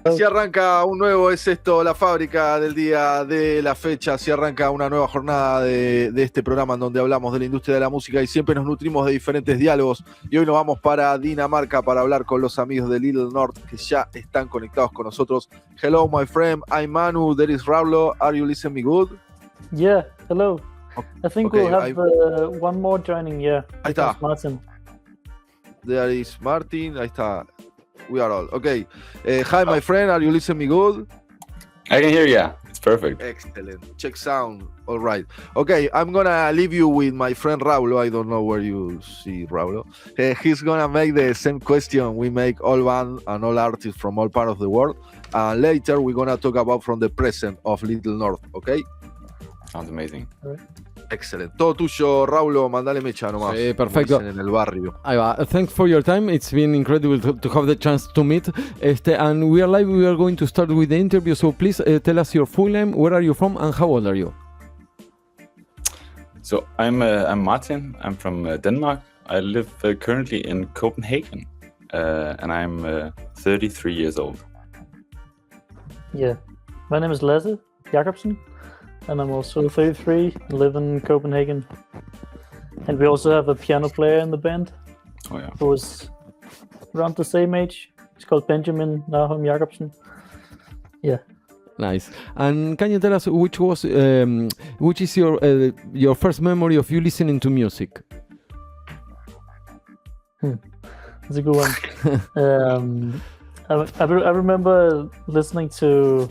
Así arranca un nuevo Es Esto, la fábrica del día de la fecha. Así arranca una nueva jornada de este programa en donde hablamos de la industria de la música y siempre nos nutrimos de diferentes diálogos. Y hoy nos vamos para Dinamarca para hablar con los amigos de Little North que ya están conectados con nosotros. Hello, my friend. I'm Manu. There is Raulo. Are you listening me good? Yeah, hello. I think Okay, we'll have one more joining, yeah. Ahí está. Martin. There is Martin. Ahí está. We are all. Okay. Hi, my friend. Are you listening me good? I can hear you. It's perfect. Excellent. Check sound. All right. Okay, I'm gonna leave you with my friend Raulo. I don't know where you see Raulo. He's gonna make the same question we make all band and all artists from all parts of the world. And later we're gonna talk about from the present of Little North. Okay? Sounds amazing. All right. Excellent. Todo tuyo, Raulo. Mandale mecha nomás. Sí, perfecto. En el barrio. Ahí va. Thanks for your time. It's been incredible to have the chance to meet. And we are live. We are going to start with the interview. So please tell us your full name. Where are you from and how old are you? So I'm Martin. I'm from Denmark. I live currently in Copenhagen, and I'm 33 years old. Yeah. My name is Lasse Jacobsen, and I'm also 33, live in Copenhagen. And we also have a piano player in the band. Oh yeah. Who was around the same age. He's called Benjamin Nahum Jacobsen. Yeah. Nice. And can you tell us which is your first memory of you listening to music? That's a good one. I remember listening to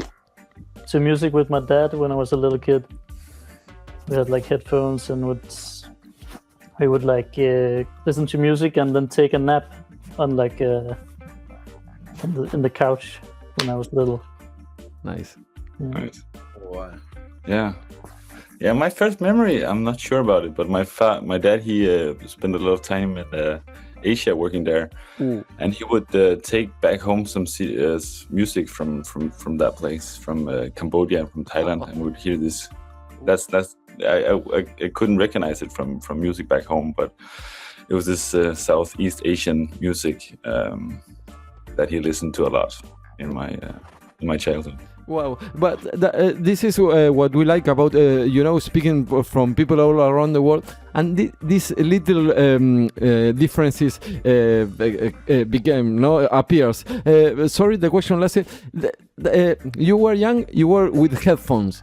music with my dad when I was a little kid. We had like headphones and we would like listen to music and then take a nap on like in the couch when I was little. Nice. Yeah. Nice. Wow. Yeah. Yeah. My first memory, I'm not sure about it, but my dad, he spent a lot of time in Asia working there, and he would take back home some music from that place, from Cambodia, from Thailand, and would hear this. I couldn't recognize it from music back home, but it was this Southeast Asian music that he listened to a lot in my childhood. Wow, but this is what we like about speaking from people all around the world, and these little differences appears. Sorry, the question, Lasse. You were young. You were with headphones.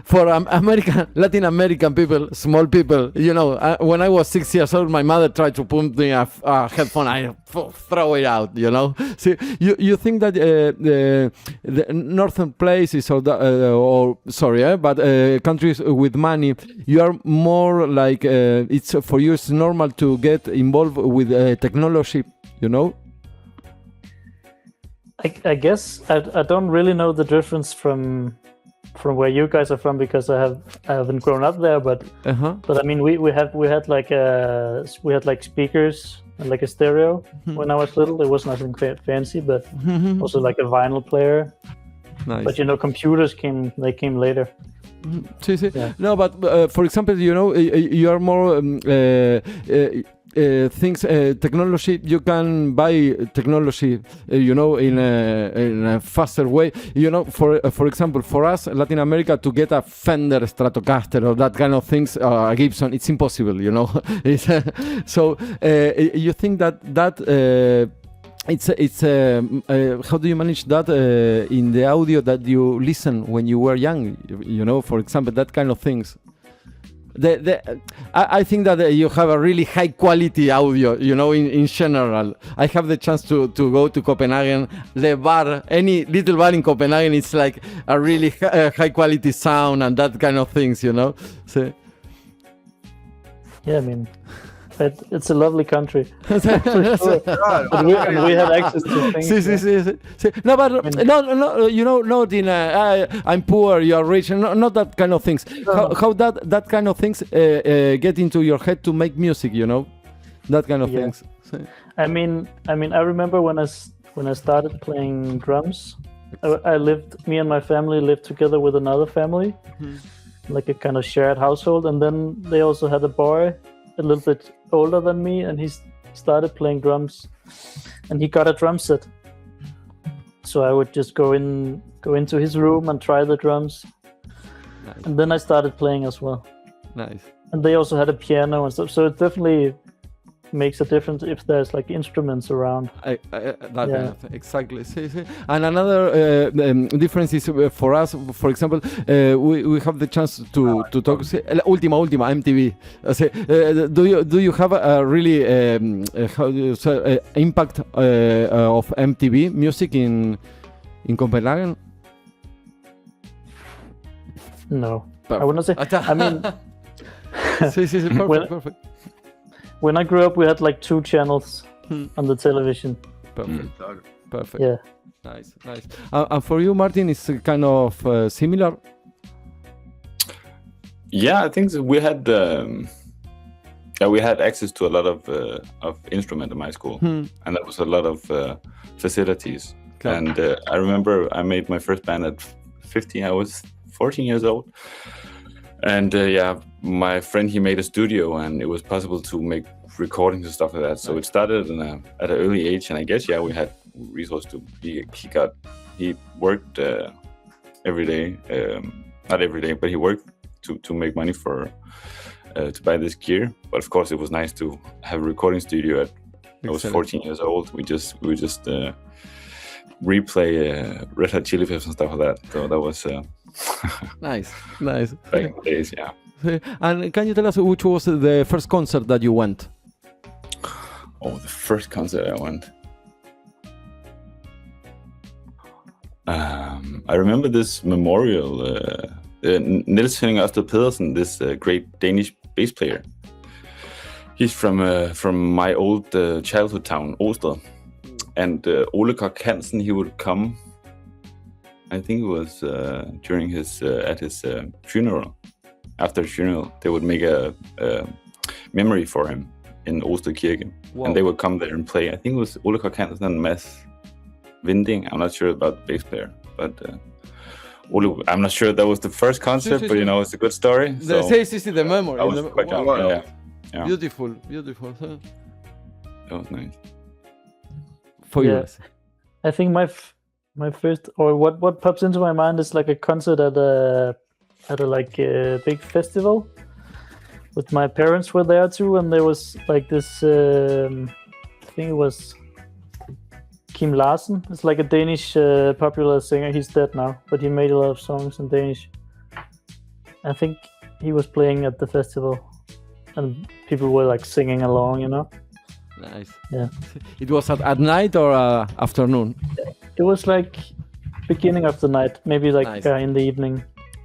For Latin American people, small people, when I was 6 years old, my mother tried to put me a headphone. I throw it out, So you think that the northern places but countries with money, you are more like it's for you. It's normal to get involved with technology, I guess I don't really know the difference from where you guys are from because I haven't grown up there, but I mean we had like speakers and like a stereo when I was little. It was nothing fancy, but also like a vinyl player. Nice. But computers came later. Yeah. No, but for example, you are more things technology. You can buy technology, in a faster way. For example, for us, Latin America, to get a Fender Stratocaster or that kind of things, a Gibson, it's impossible. So you think that it's how do you manage that in the audio that you listen when you were young? For example, that kind of things. I think that you have a really high quality audio, in general. I have the chance to go to Copenhagen. The bar, any little bar in Copenhagen, it's like a really high quality sound and that kind of things, So. Yeah, I mean, it's a lovely country. For sure. And we had access to things. No, but not in I'm poor, you are rich, not that kind of things. How that kind of things get into your head to make music, that kind of things. I mean, I remember when I started playing drums Me and my family lived together with another family, like a kind of shared household. And then they also had a boy a little bit older than me, and he started playing drums, and he got a drum set. So I would just go into his room and try the drums. Nice. And then I started playing as well. Nice. And they also had a piano and stuff. So it definitely makes a difference if there's like instruments around. Exactly. And another difference is for us, for example, we have the chance to talk. Última MTV. Do you have a really how do you say, impact of MTV music in Copenhagen? No, Perfect. I wouldn't say. I mean, perfect. When I grew up, we had like 2 channels on the television. Perfect. Yeah. Nice. And for you, Martin, it's kind of similar. Yeah, I think we had access to a lot of instrument in my school, and there was a lot of facilities. Cool. And I remember I made my first band at 15. I was 14 years old. And my friend, he made a studio, and it was possible to make recordings and stuff like that. So it started at an early age, and I guess we had resources to. He worked every day, not every day, but he worked to make money for to buy this gear. But of course, it was nice to have a recording studio. I was 14 years old. We would just replay Red Hot Chili Peppers and stuff like that. So that was. Nice. Back in the days, yeah. And can you tell us which was the first concert that you went? Oh, the first concert I went. I remember this memorial. Niels Henning Ørsted Pedersen, this great Danish bass player. He's from my old childhood town, Osted. And Ole Kok Hansen, he would come. I think it was during his at his funeral. After the funeral, they would make a memory for him in Osted Kirke, and they would come there and play. I think it was Ole Kok Hansen and Mads Vinding. I'm not sure about the bass player, but Ole, I'm not sure that was the first concert, but it's a good story. So the memory. I was quite young. Yeah. Beautiful. Huh? That was nice. For you, I think my first, or what pops into my mind is like a concert at a big festival. With my parents were there too, and there was like this. I think it was Kim Larsen. It's like a Danish popular singer. He's dead now, but he made a lot of songs in Danish. I think he was playing at the festival, and people were like singing along, Nice. Yeah. It was at night or afternoon? It was like beginning of the night, maybe like Nice. in the evening.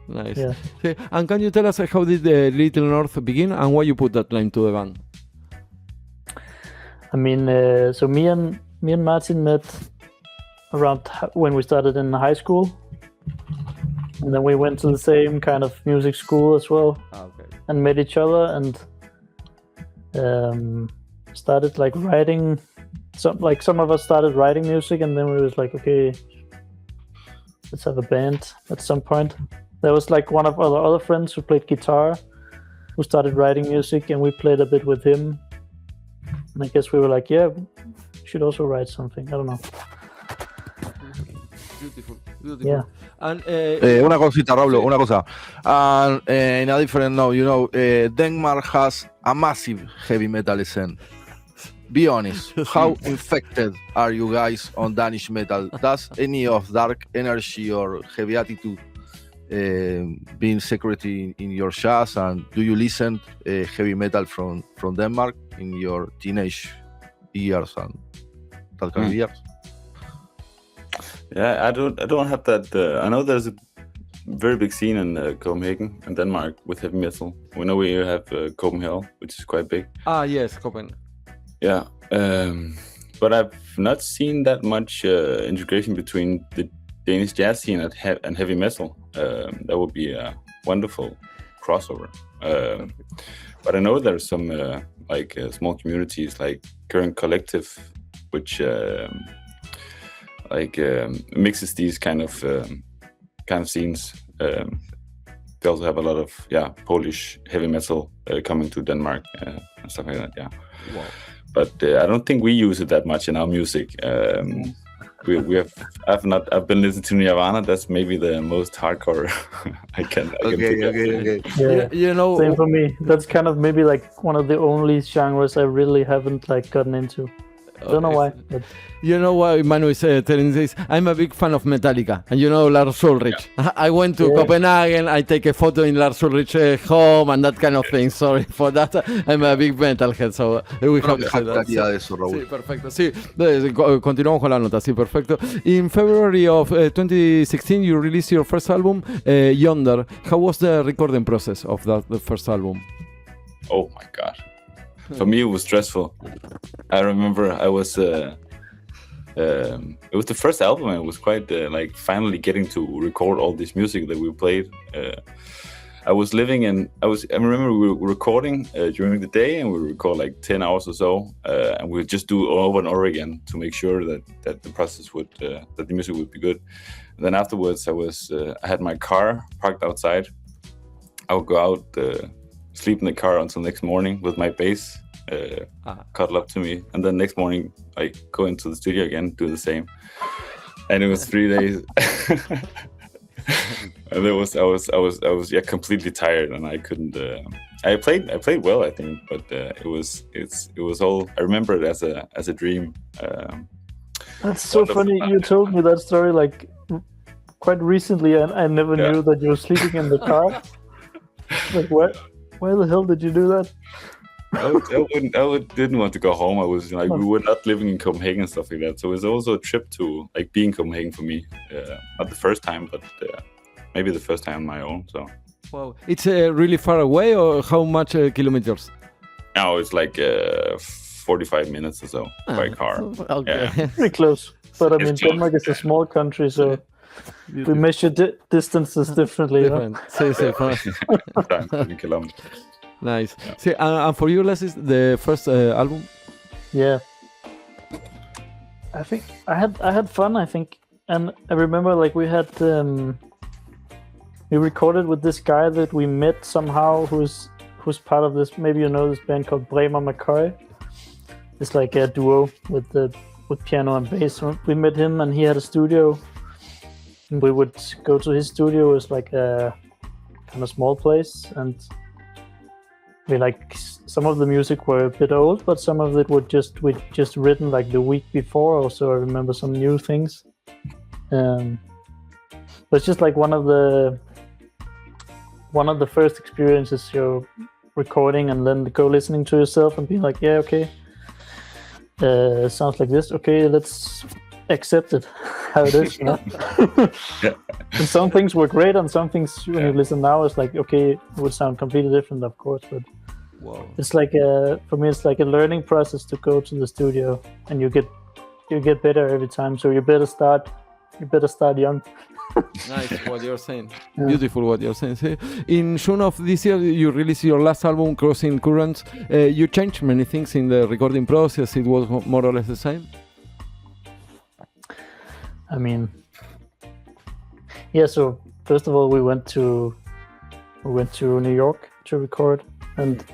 Nice. Yeah. And can you tell us how did Little North begin and why you put that name to the band? I mean, so me and Martin met around when we started in high school, and then we went to the same kind of music school as well, and met each other and started like writing. Some of us started writing music, and then we was like, okay, let's have a band at some point. There was like one of our other friends who played guitar, who started writing music, and we played a bit with him. And I guess we were like, yeah, we should also write something. I don't know. Beautiful. Yeah. And una cosita, Raúl, una cosa. And in a different note, Denmark has a massive heavy metal scene. Be honest, how infected are you guys on Danish metal? Does any of dark energy or heavy attitude being secretly in your jazz? And do you listen heavy metal from Denmark in your teenage years and that kind of years? Yeah, I don't have that. I know there's a very big scene in Copenhagen and Denmark with heavy metal. We know we have Copenhagen, which is quite big. Yes, Copenhagen. Yeah, but I've not seen that much integration between the Danish jazz scene and heavy metal. That would be a wonderful crossover. But I know there's some small communities like Current Collective, which mixes these kind of scenes. They also have a lot of Polish heavy metal coming to Denmark and stuff like that. Yeah, wow. But I don't think we use it that much in our music. I've been listening to Nirvana. That's maybe the most hardcore I can Okay. Yeah, You know, same for me. That's kind of maybe like one of the only genres I really haven't like gotten into. I don't know why. But... You know what Manu is telling this? I'm a big fan of Metallica, and you know Lars Ulrich. Yeah. I went to Copenhagen, I take a photo in Lars Ulrich's home and that kind of thing. Sorry for that. I'm a big metalhead, so we have to say that. De eso, Raúl. Sí, perfecto. Sí, continuamos con la nota. Sí, perfecto. In February of 2016, you released your first album, Yonder. How was the recording process of the first album? Oh my God. For me, it was stressful. I remember it was the first album. And it was quite finally getting to record all this music that we played. I remember we were recording during the day, and we would record like 10 hours or so, and we would just do it over and over again to make sure that the process would that the music would be good. And then afterwards, I had my car parked outside. I would go out. Sleep in the car until next morning with my bass cuddle up to me, and then next morning I go into the studio again, do the same, and it was 3 days. And I was completely tired, and I couldn't. I played well, I think, but it was all. I remember it as a dream. That's so funny. You told me that story like quite recently, and I never knew that you were sleeping in the car. Like what? Why the hell did you do that? I didn't want to go home. I was we were not living in Copenhagen and stuff like that. So it was also a trip to be in Copenhagen for me. Not the first time, but maybe the first time on my own. So. Wow, it's really far away, or how much kilometers? No, it's like 45 minutes or so by car. Okay, pretty close. But I mean, Denmark is a small country, so. We measure distances differently. Different. Nice. Yeah. See, and for you, Les, is the first album? Yeah. I think I had fun. I think, and I remember like we recorded with this guy that we met somehow, who's part of this. Maybe you know this band called Bremer McCoy. It's like a duo with piano and bass. We met him, and he had a studio. We would go to his studio. It was like a kind of small place, and we some of the music were a bit old, but some of it we'd just written like the week before. Also, I remember some new things. But it's just like one of the first experiences you're recording, and then go listening to yourself and being like, yeah, okay, sounds like this. Okay, let's accept it how it is, you know. And some things were great, and some things when you listen now it's like, okay, it would sound completely different, of course, but it's like for me it's like a learning process to go to the studio, and you get better every time, so you better start young. Nice what you're saying. Yeah. Beautiful what you're saying. See, in June of this year you released your last album, Crossing Currents. You changed many things in the recording process. It was more or less the same. I mean, yeah, so first of all we went to New York to record, and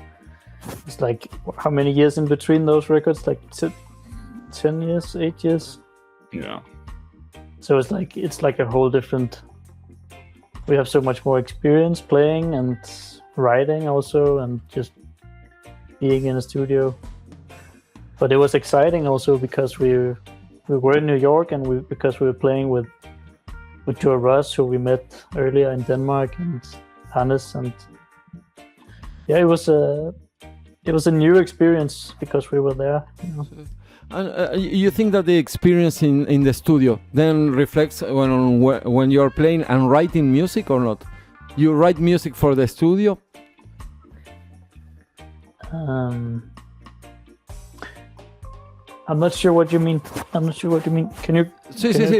it's like how many years in between those records? Like 10 years, 8 years? Yeah. So it's like a whole different. We have so much more experience playing and writing also, and just being in a studio. But it was exciting also because we were in New York, and because we were playing with Joe Russ, who we met earlier in Denmark, and Hannes, and yeah, it was a new experience because we were there. You know? And you think that the experience in the studio then reflects when you're playing and writing music or not? You write music for the studio? I'm not sure what you mean. Can you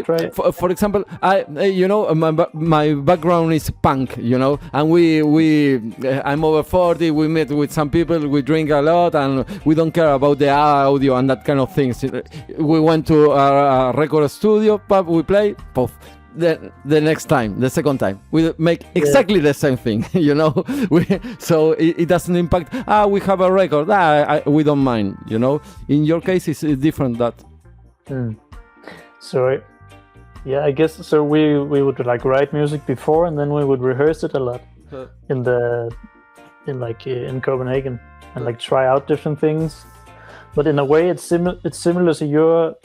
try? For example, my background is punk, and I'm over 40. We met with some people. We drink a lot, and we don't care about the audio and that kind of things. We went to a record studio, we play, poof. The next time, the second time, we make exactly the same thing, so it doesn't impact. We have a record. We don't mind, In your case, it's different. That. So, I guess so. We would like write music before, and then we would rehearse it a lot in Copenhagen, and like try out different things. But in a way, it's similar to your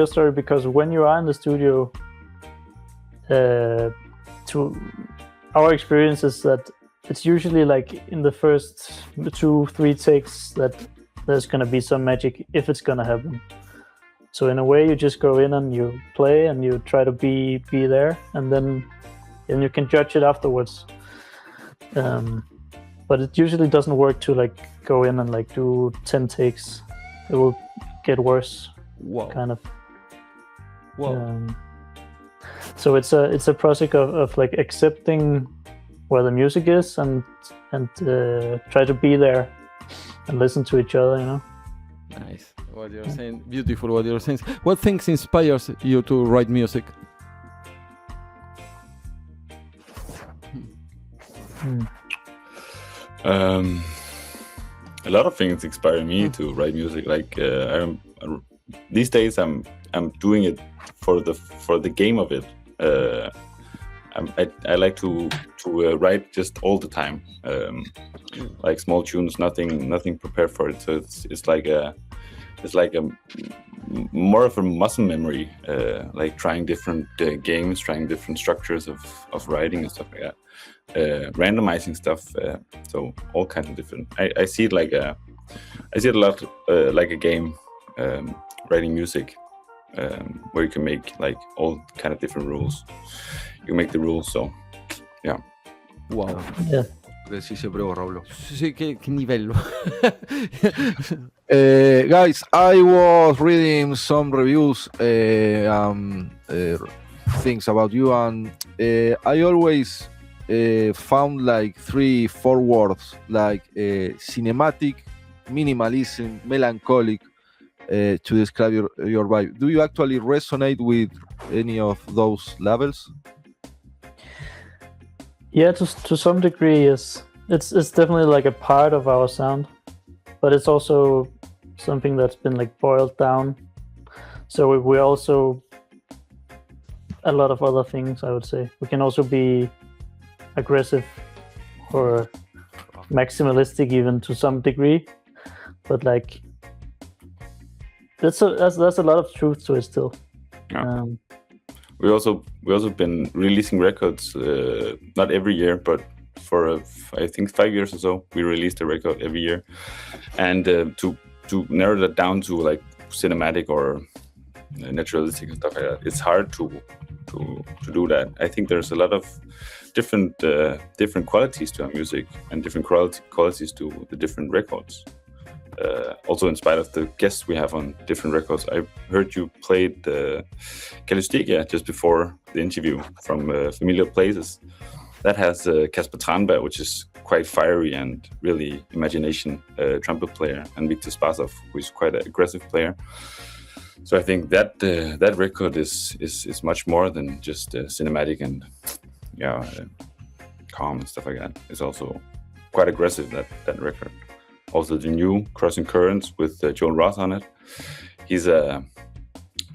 story, because when you are in the studio. To our experience is that it's usually like in the first 2-3 takes that there's gonna be some magic, if it's gonna happen. So in a way, you just go in and you play and you try to be there, and then you can judge it afterwards. But it usually doesn't work to like go in and like do 10 takes. It will get worse. Wow. Kind of. Wow. So it's a process of like accepting where the music is and try to be there and listen to each other, Nice. What you're saying, beautiful. What you're saying. What things inspires you to write music? A lot of things inspire me to write music. Like these days, I'm doing it for the game of it. I like to write just all the time, like small tunes, nothing prepared for it. So it's like a more of a muscle memory, like trying different games, trying different structures of writing and stuff like that, randomizing stuff. So all kinds of different. I see it a lot like a game, writing music. Where you can make like all kind of different rules. You make the rules, so yeah. Wow. Yeah. Decís siempre vos, Raúl. Sí, qué nivel. Guys, I was reading some reviews, things about you, and I always found like 3-4 words, like cinematic, minimalism, melancholic, to describe your vibe. Do you actually resonate with any of those labels? Yeah, to some degree, yes. It's definitely like a part of our sound, but it's also something that's been like boiled down. So we also a lot of other things, I would say. We can also be aggressive or maximalistic even to some degree, but like that's a lot of truth to it still. Yeah. We also been releasing records, not every year, but for I think 5 years or so, we released a record every year, and to narrow that down to like cinematic or naturalistic and stuff like that, it's hard to do that. I think there's a lot of different qualities to our music and different qualities to the different records. Also, in spite of the guests we have on different records, I heard you played Kalistegia just before the interview from Familiar Places. That has Kasper Tranberg, which is quite fiery and really imagination trumpet player, and Viktor Spasov, who is quite an aggressive player. So I think that that record is much more than just cinematic and calm and stuff like that. It's also quite aggressive, that record. Also the new Crossing Currents with Joel Roth on it. He's a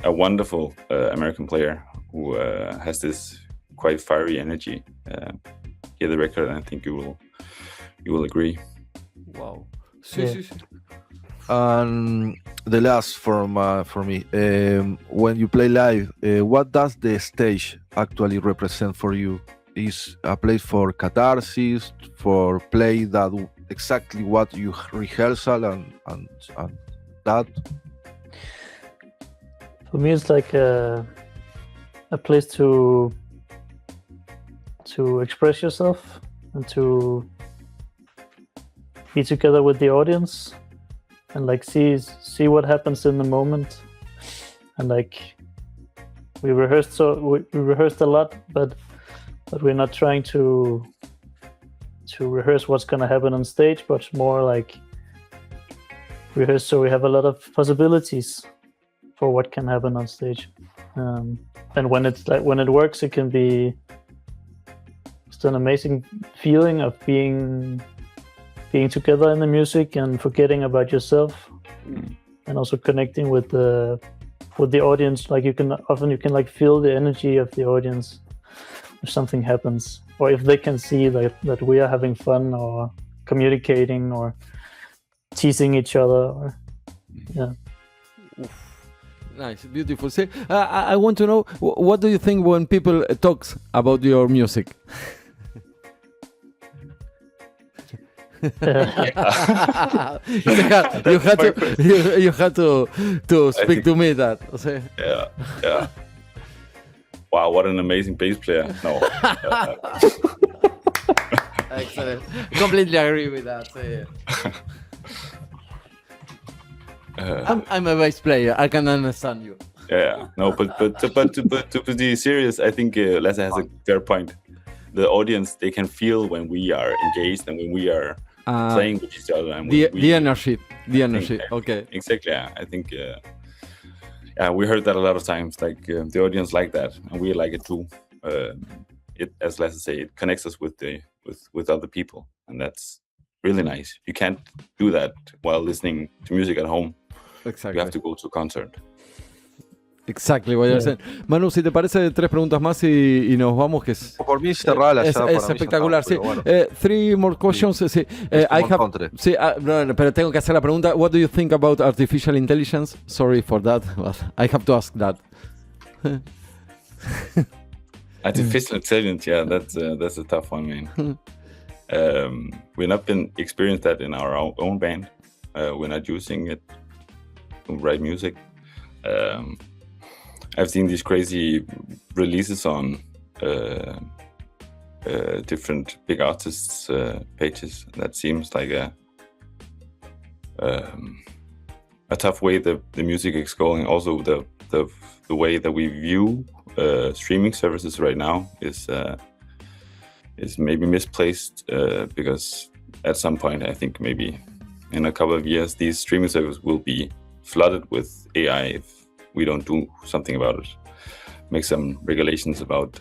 wonderful American player who has this quite fiery energy. Hear the record, and I think you will agree. Wow. And the last for me, when you play live, what does the stage actually represent for you? Is a place for catharsis, for play that exactly what you rehearsal and that? For me, it's like a place to express yourself and to be together with the audience and like see what happens in the moment and like we rehearsed a lot, but we're not trying to rehearse what's gonna happen on stage, but more like rehearse so we have a lot of possibilities for what can happen on stage. And when it works, it can be just an amazing feeling of being together in the music and forgetting about yourself, and also connecting with the audience. Like you can like feel the energy of the audience if something happens, or if they can see that we are having fun or communicating or teasing each other. Or, yeah. Nice, beautiful. See, I want to know, what do you think when people talk about your music? You had to speak to me that. Yeah. Wow, what an amazing bass player. No. Excellent. Completely agree with that. I'm a bass player. I can understand you. Yeah. No, but to be serious, I think Lasse has a fair point. The audience, they can feel when we are engaged and when we are playing with each other. And the energy. Okay. Exactly. Yeah. I think. We heard that a lot of times. Like the audience like that, and we like it too. It, as Lasse say, it connects us with other people, and that's really nice. You can't do that while listening to music at home. Exactly. You have to go to a concert. Exactly what you're saying. Manu, si te parece, 3 preguntas más y nos vamos, que es... Por mí cerrala ya. Es espectacular, sí. Bueno. 3 more questions. Sí. Pero tengo que hacer la pregunta. What do you think about artificial intelligence? Sorry for that, but I have to ask that. Artificial intelligence, yeah, that's a tough one, man. We've not been experienced that in our own band. We're not using it to write music. I've seen these crazy releases on different big artists' pages. That seems like a tough way the music is going. Also, the way that we view streaming services right now is maybe misplaced because at some point, I think maybe in a couple of years, these streaming services will be flooded with AI if we don't do something about it. Make some regulations about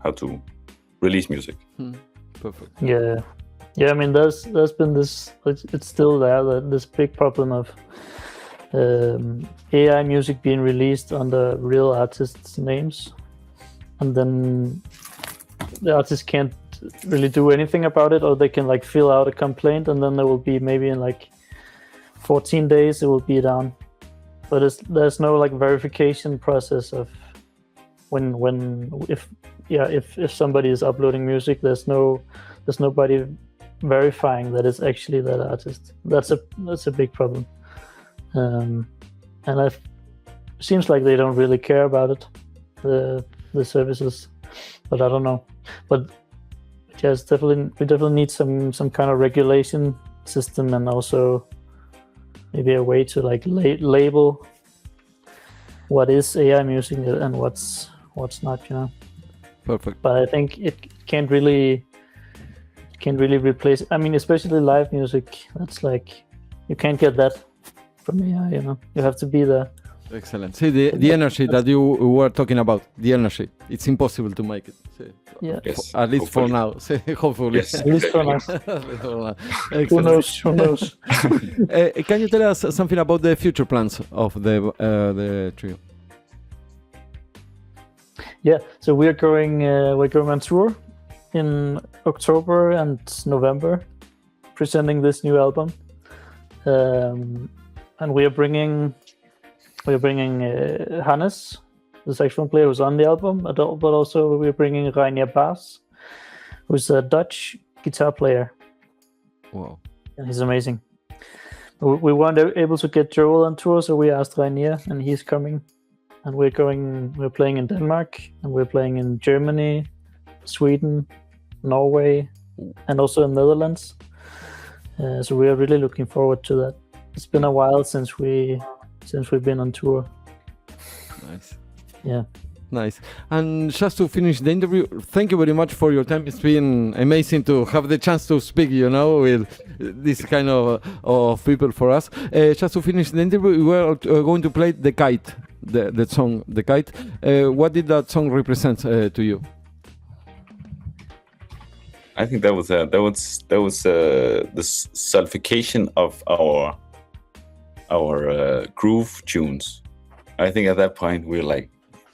how to release music. Perfect. Yeah. I mean, there's been this. It's still there. This big problem of AI music being released under real artists' names, and then the artists can't really do anything about it, or they can like fill out a complaint, and then there will be maybe in like 14 days it will be down. But there's no like verification process of if somebody is uploading music, there's nobody verifying that it's actually that artist. That's a big problem. And it seems like they don't really care about it, the services, but I don't know. But yes, we definitely need some kind of regulation system, and also maybe a way to like label what is AI music and what's not, you know. Perfect. But I think it can't really replace. I mean, especially live music. That's like you can't get that from AI. You know, you have to be there. Excellent. See the energy that you were talking about. The energy. It's impossible to make it. See, yeah. Yes, at least hopefully. for now. See, hopefully. Yes. At least for now. Who knows? Can you tell us something about the future plans of the trio? Yeah. So we're going on tour in October and November, presenting this new album, and we are bringing Hannes, the saxophone player who's on the album, but also we're bringing Reinier Baas, who's a Dutch guitar player. Wow. And he's amazing. We weren't able to get Joel on tour, so we asked Reinier, and he's coming. And we're playing in Denmark, and we're playing in Germany, Sweden, Norway, and also in Netherlands. So we are really looking forward to that. It's been a while since we've been on tour. Nice. Yeah. Nice. And just to finish the interview, thank you very much for your time. It's been amazing to have the chance to speak, with this kind of people for us. Just to finish the interview, we are going to play The Kite, the song The Kite. What did that song represent to you? I think that was the solidification of our groove tunes. I think at that point we were like,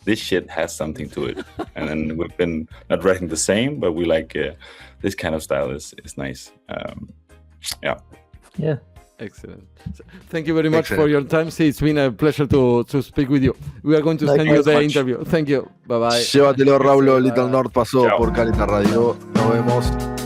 this shit has something to it. And then we've been not writing the same, but we like this kind of style is nice. Yeah. Excellent. Thank you very much for your time. It's been a pleasure to speak with you. We are going to send you the interview. Thank you. Bye bye. Llévatelo, Raúl. Little North pasó por Careta Radio. Nos vemos.